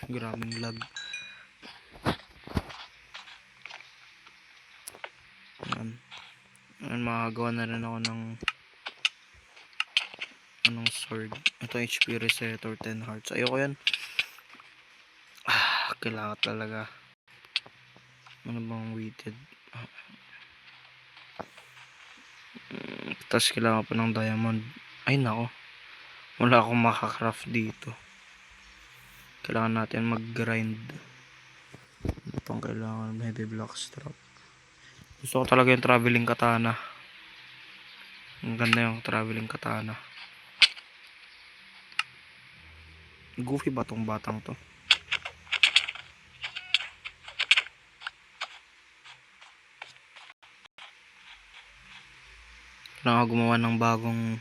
Grabing lag. Ayan, makagawa na rin ako ng sword. Ito HP Resetter 10 hearts. Ayoko yan. Kailangan talaga. Ano bang weighted? Tapos kailangan pa ng diamond. Ay nako. Wala akong makakraft dito. Kailangan natin mag-grind. Ano pang kailangan? Heavy block strap. Gusto ko talaga yung traveling katana. Ang ganda yung traveling katana. Goofy ba tong batang to? Kailangan gumawa ng bagong...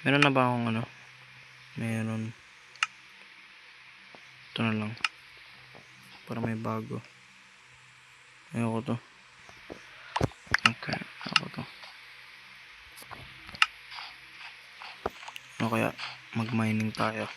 Meron na ba akong ano? Meron. Ito na lang. Para may bago. Ayoko to. Okay. Ayoko to. Ano kaya? Mag-mining tayo.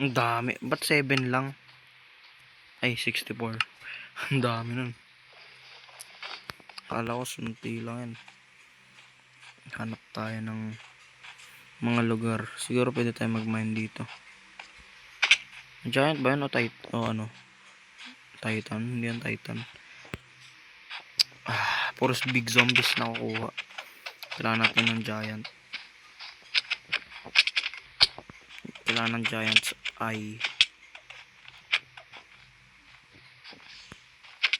Ang dami. Ba't 7 lang? Ay, 64. Ang dami nun. Akala ko sunti lang yan. Hanap tayo ng mga lugar. Siguro pwede tayo mag-mine dito. Giant ba yan o ano? Titan? Hindi yan Titan. Puros big zombies na kukuha. Kailangan natin ng giant. Kailangan ng giant's eye.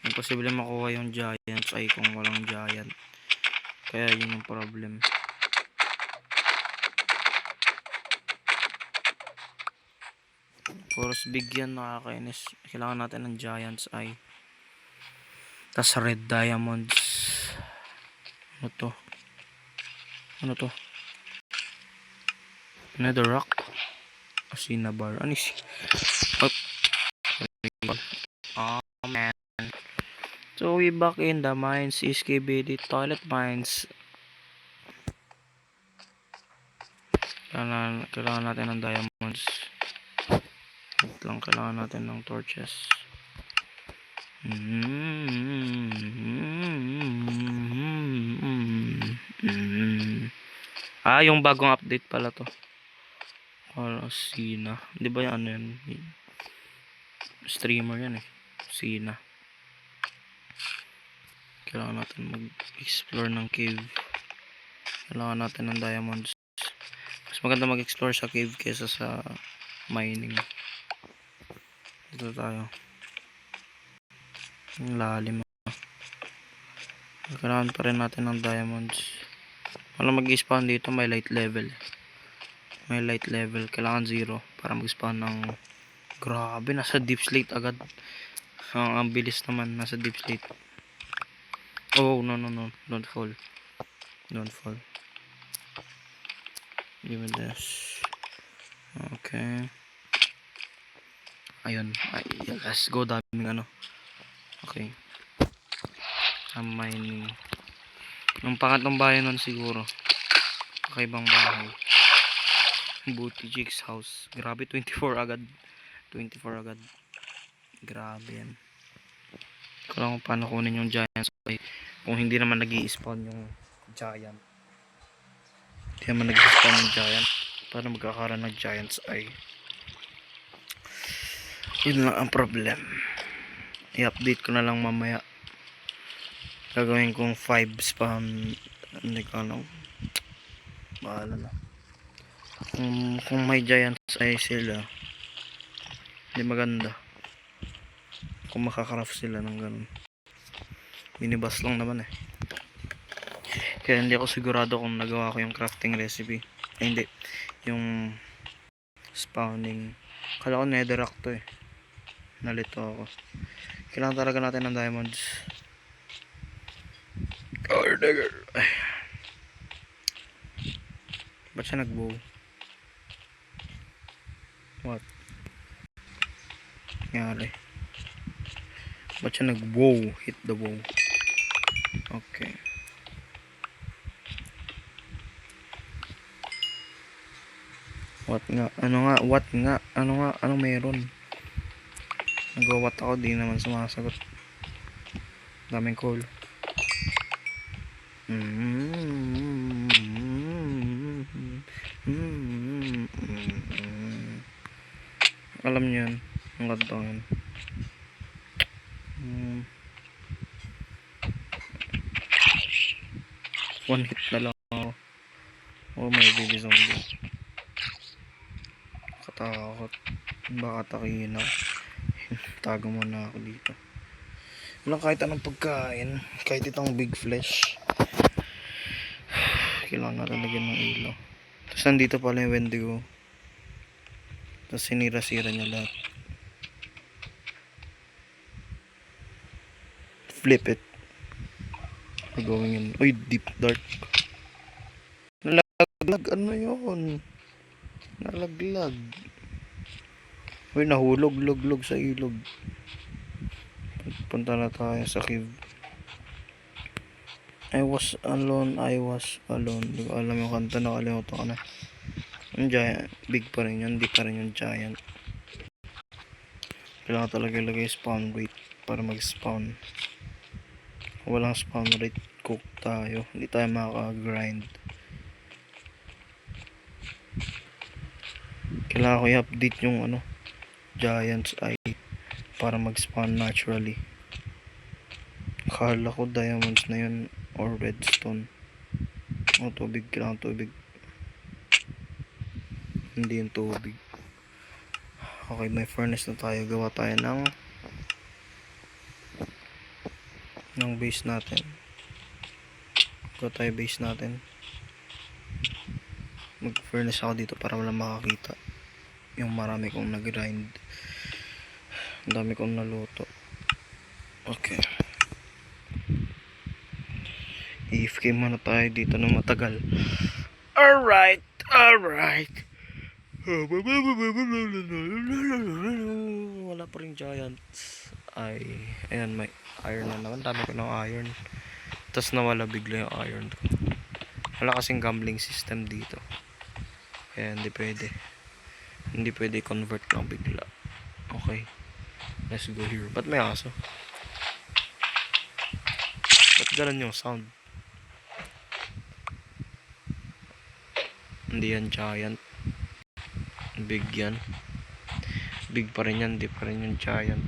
Imposible makuha yung giant's eye kung walang giant. Kaya yun yung problem. Puros big yan, nakakainis. Kailangan natin ng giant's eye. Tas red diamonds. Ano to? Ano to? Netherrack. Cinnabar. Ano is? Oh man. So we back in the mines. SKBD toilet mines. Kailangan natin ng diamonds. Kailangan natin ng torches. Yung bagong update pala to. Sina. Di ba yan? Ano yan? Streamer yan eh. Sina. Kailangan natin mag-explore ng cave. Kailangan natin ng diamonds. Mas maganda mag-explore sa cave kesa sa mining. Dito tayo. Ang lalim. Kailangan pa rin natin ng diamonds. Para mag-spawn dito may light level. May light level. Kailangan 0 para mag-spawn ng... Grabe, nasa deep slate agad. Ang bilis naman. Nasa deep slate. Oh, no. Don't fall. Don't fall. Give me this. Okay. Ayun. Let's go. Daming ano. Okay. I'm mining. Yung pangatlong bahay nun siguro. Kakaibang bahay. Booty Jigs house. Grabe, 24 agad. 24 agad. Grabe yan. Kung lang kung paano kunin yung giant. Kung hindi naman nag-i-spawn yung giant. Hindi naman nag-i-spawn yung giant. Paano magkakaroon ng giant's eye? Yun lang ang problem. I-update ko na lang mamaya. Gagawin kong 5 spawn. Hindi ko alam. Bahala na. Kung may giant's eye sila, hindi maganda. Kung makakraft sila ng ganun. Minibus lang naman eh. Kaya hindi ako sigurado kung nagawa ko yung crafting recipe. Ay hindi. Yung spawning. Kala ko netherrack to eh. Nalito ako. Kailangan talaga natin ng diamonds. Ay. Ba't siya nag-bow? What? Nangyari? Ba't siya nag-wow? Hit the wow. Okay. What nga? Ano nga? What nga? Ano nga? Ano meron? Nag-what ako, di naman sumasagot. Daming call. Alam niyo yun. Ang ganda yun. One hit na lang ako. Oh my baby zombie. Katakot. Baka takihin ako. Tago muna ako dito. Walang kahit anong pagkain. Kahit itong big flesh. Kailangan natin lagyan ng ilaw. Tapos nandito pala yung Wendigo. Tapos sinira-sira niya lahat. Flip it. Going in. Uy, deep dark. Nalaglag. Ano yun? Nalaglag. Uy, nahulog. Log sa ilog. Punta na tayo sa cave. I was alone. Hindi ko alam yung kanta. Nakalimutan ko na. Yung giant. Big pa rin yun. Hindi pa rin yung giant. Kailangan talaga ilagay spawn rate para mag-spawn. Walang spawn rate, cook tayo. Hindi tayo makaka-grind. Kailangan ko i-update yung Giant's Eye para mag-spawn naturally. Akala ko diamonds na yun or redstone. Tubig. Kailangan tubig. Hindi yung tubig. Okay, may furnace na tayo. Gawa tayo ng base natin. Gawa tayo base natin. Mag-furnace ako dito para walang makakita. Yung marami kong nag-grind. Ang dami kong naluto. Okay. I-AFK muna tayo dito ng matagal. Alright. Wala pa rin giants. Ayan, may iron na naman. Dami ko ng iron. Tapos nawala bigla yung iron ko. Wala kasing gambling system dito. Kaya hindi pwede convert lang bigla. Okay, let's go here. Ba't may aso? Ba't galan yung sound? Hindi yan giant. Big yan. Big pa rin yan. Hindi pa rin yung giant.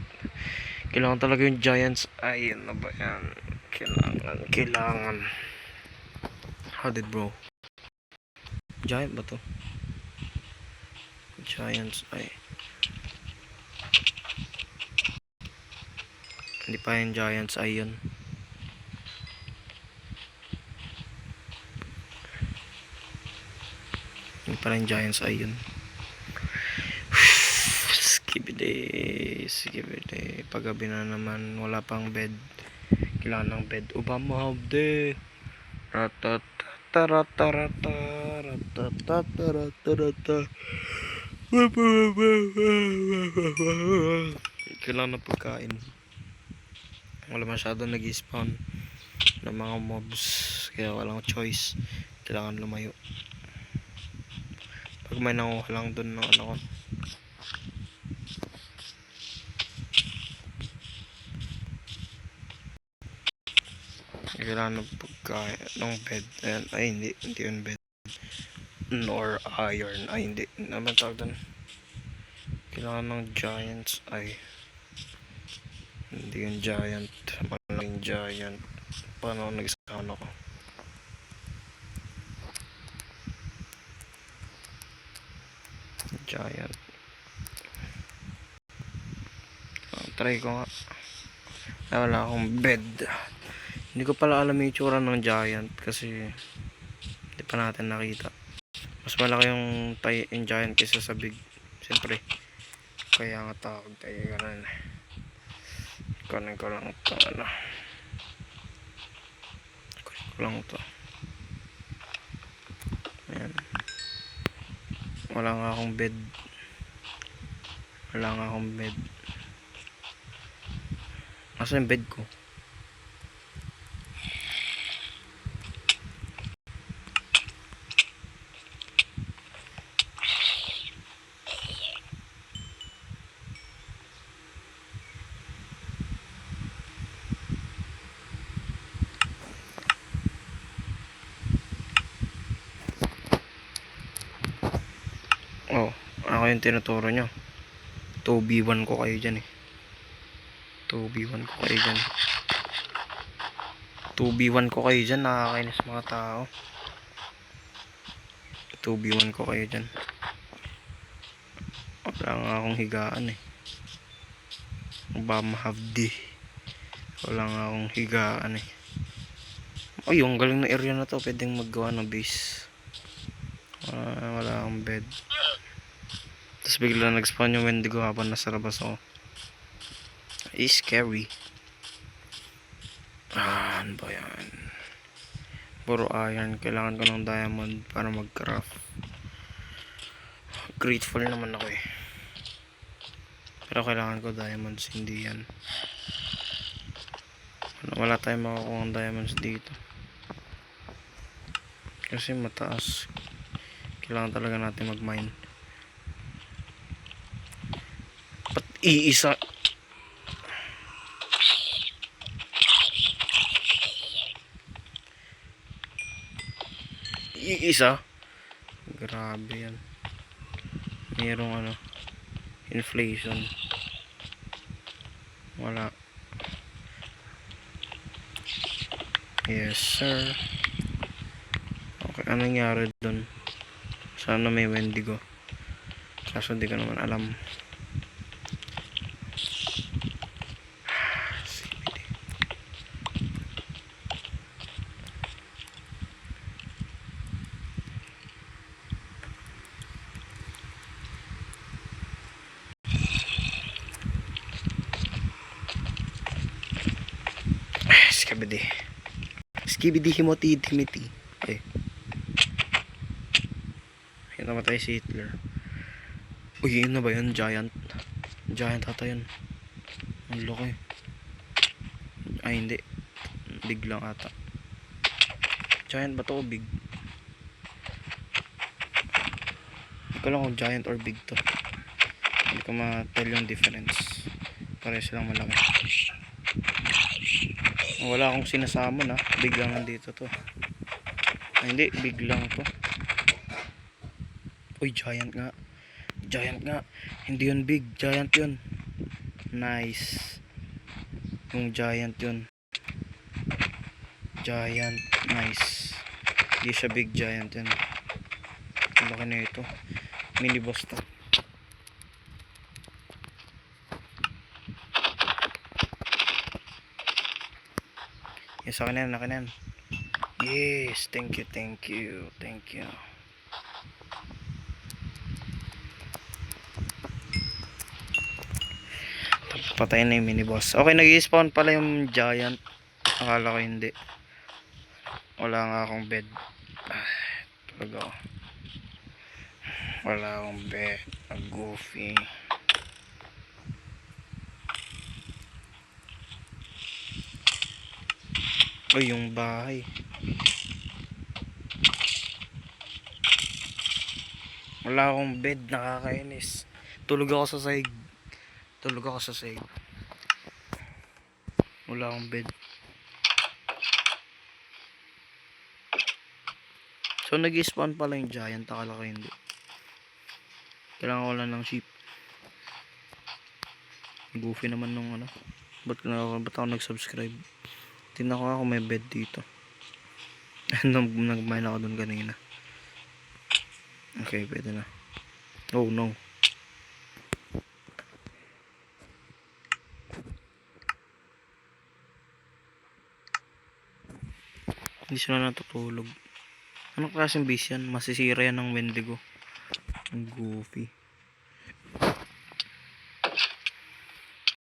Kailangan talaga yung giants. Ay, ano ba yan? Kailangan. How did bro? Giant ba to? Giants ay. Hindi pa yung giants ay yun. Hindi pa rin giants ay yun. Skibidi. Paggabi na naman, wala pang bed. Kailangan ng bed. Obama de. Kailangan ng pagkain. Wala masyadong nag-spawn ng mga mobs. Kaya walang choice. Kailangan lumayo. Pag may nanguha lang dun ng ko. Kailangan ng pagkain ng bed. Ayan. Ay, hindi yung bed. Nor iron. Ay, hindi. Naman tawag dun. Kailangan ng giants. Ay. Hindi yung giant. Malaking giant. Paano nag-scan ako? Giant. Try ko nga. Ay, wala akong bed. Hindi ko pala alam yung itsura ng giant kasi hindi pa natin nakita. Mas malaki yung giant kaysa sa big. Siyempre. Kaya nga tawag tayo ganun. Kunin ko lang ito. Kunin ko lang ito. Ayan. Wala nga akong bed. Wala nga akong bed. Asa yung bed ko? Oh, ako yung tinuturo nyo. 2v1 ko kayo dyan eh. 2v1 ko kayo dyan. 2v1 ko kayo dyan, nakakainis mga tao. 2v1 ko kayo dyan. Wala nga akong higaan eh. Bamahafdi. Wala nga akong higaan eh. Ay, yung galing na area na to. Pwedeng maggawa ng base. Wala akong bed. Tapos bigla nag-spawn yung Wendigo habang nasa labas ako. It's scary. Ano ba yan? Puro iron. Kailangan ko ng diamond para mag-craft. Grateful naman ako eh. Pero kailangan ko diamonds. Hindi yan. Wala tayong makukuha ng diamonds dito. Kasi mataas. Kailangan talaga natin mag-mine. Ba't iisa? Iisa? Grabe yan. Mayroong inflation. Wala. Yes sir. Okay, anong nangyari dun? Sana may Wendigo. Kaso di ko naman alam. Skibidi. Skibidi himoti dimiti. Eh. Yan, namatay si Hitler. Uy, yun na ba yun? Giant. Giant ata yun. Ang laki. Ay, hindi. Big lang ata. Giant ba to o big? Hindi ko lang kung giant or big to. Hindi ko ma-tell yung difference. Pareho silang malaki. Wala akong sinasama na. Big lang nandito to. Ay, hindi. Big lang to. Uy, giant nga. Giant nga. Hindi yun big. Giant yun. Nice. Yung giant yun. Giant. Nice. Hindi siya big giant yun. Ang laki na ito. Mini boss to. Yes, akin na yan. Akin na yan. Yes. Thank you. Thank you. Thank you. Patayin na yung mini boss. Okay, nag-i-spawn pala yung giant. Akala ko hindi. Wala nga akong bed. Talaga ako. Wala akong bed. Goofy. Ay, yung bahay. Wala akong bed. Nakakainis. Tulog ako sa sahig. Tulog ako sa sahig. Wala akong bed. So nag-spawn pala yung giant. Akala ko hindi. Kailangan ko lang ng sheep. Goofy naman nung ba't ako nag-subscribe? Tingnan ko ako may bed dito. Nag-mine ako dun kanina. Okay, pwede na. Oh no. Hindi sila natutulog. Anong klaseng base yan? Masisira yan ng Wendigo. Ang goofy.